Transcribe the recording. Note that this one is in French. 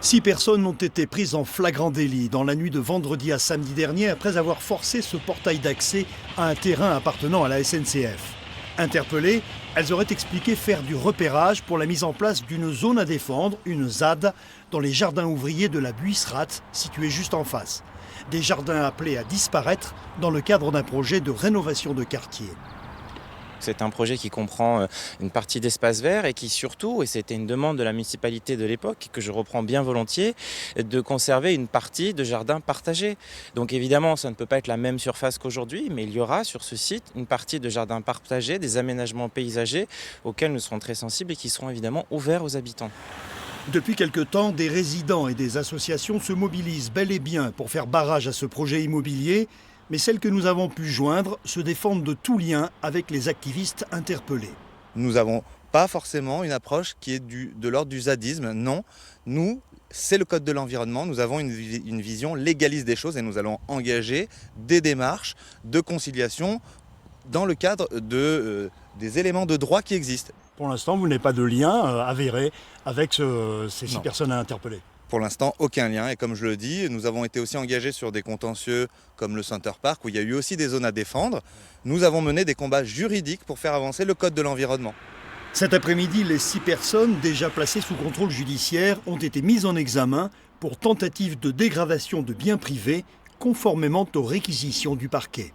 6 personnes ont été prises en flagrant délit dans la nuit de vendredi à samedi dernier après avoir forcé ce portail d'accès à un terrain appartenant à la SNCF. Interpellées, elles auraient expliqué faire du repérage pour la mise en place d'une zone à défendre, une ZAD, dans les jardins ouvriers de la Buisseratte, situés juste en face. Des jardins appelés à disparaître dans le cadre d'un projet de rénovation de quartier. C'est un projet qui comprend une partie d'espace vert et qui surtout, et c'était une demande de la municipalité de l'époque, que je reprends bien volontiers, de conserver une partie de jardin partagé. Donc évidemment, ça ne peut pas être la même surface qu'aujourd'hui, mais il y aura sur ce site une partie de jardin partagé, des aménagements paysagers auxquels nous serons très sensibles et qui seront évidemment ouverts aux habitants. Depuis quelque temps, des résidents et des associations se mobilisent bel et bien pour faire barrage à ce projet immobilier. Mais celles que nous avons pu joindre se défendent de tout lien avec les activistes interpellés. Nous n'avons pas forcément une approche qui est de l'ordre du zadisme. Non, nous, c'est le code de l'environnement. Nous avons une vision légaliste des choses et nous allons engager des démarches de conciliation dans le cadre des éléments de droit qui existent. Pour l'instant, vous n'avez pas de lien avéré avec ces 6 personnes à interpeller. Pour l'instant, aucun lien. Et comme je le dis, nous avons été aussi engagés sur des contentieux comme le Center Park, où il y a eu aussi des zones à défendre. Nous avons mené des combats juridiques pour faire avancer le code de l'environnement. Cet après-midi, les 6 personnes déjà placées sous contrôle judiciaire ont été mises en examen pour tentative de dégradation de biens privés, conformément aux réquisitions du parquet.